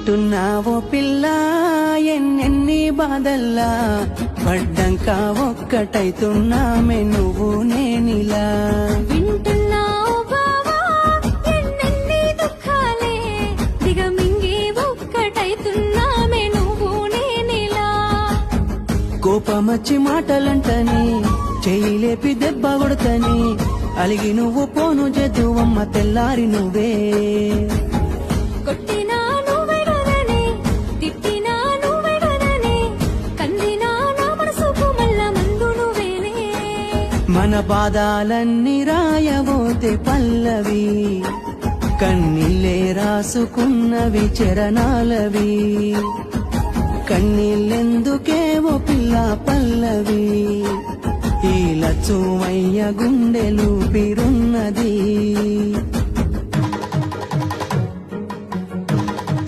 వింటున్నావో పిల్ల ఎన్నెన్ని బాధల్లా పడ్డంక ఒక్కటైతున్నామే నువ్వు నేనిలా వింటున్నావు బావా ఎన్నెన్ని దుఃఖాలే దిగమింగి ఒక్కటైతున్నామే నువ్వు నేనిలా కోపమచ్చి మాటలంటని చెయ్యిలేపి దెబ్బ కొడతని అలిగి నువ్వు పోను జద్దువమ్మ తెల్లారి నువ్వే కొట్టినా నువ్వే కదనే తిట్టినా నువ్వే కదనే కందినా నా మనసుకు మల్ల మందు నువ్వేనే మన బాధాలన్నీ రాయబోతే పల్లవి కన్నీళ్ళే రాసుకున్నవి చరణాలవి కన్నీళ్ళెందుకేవో పిల్ల పల్లవి ఈ లచ్చుమయ్య గుండెలు పిరున్నది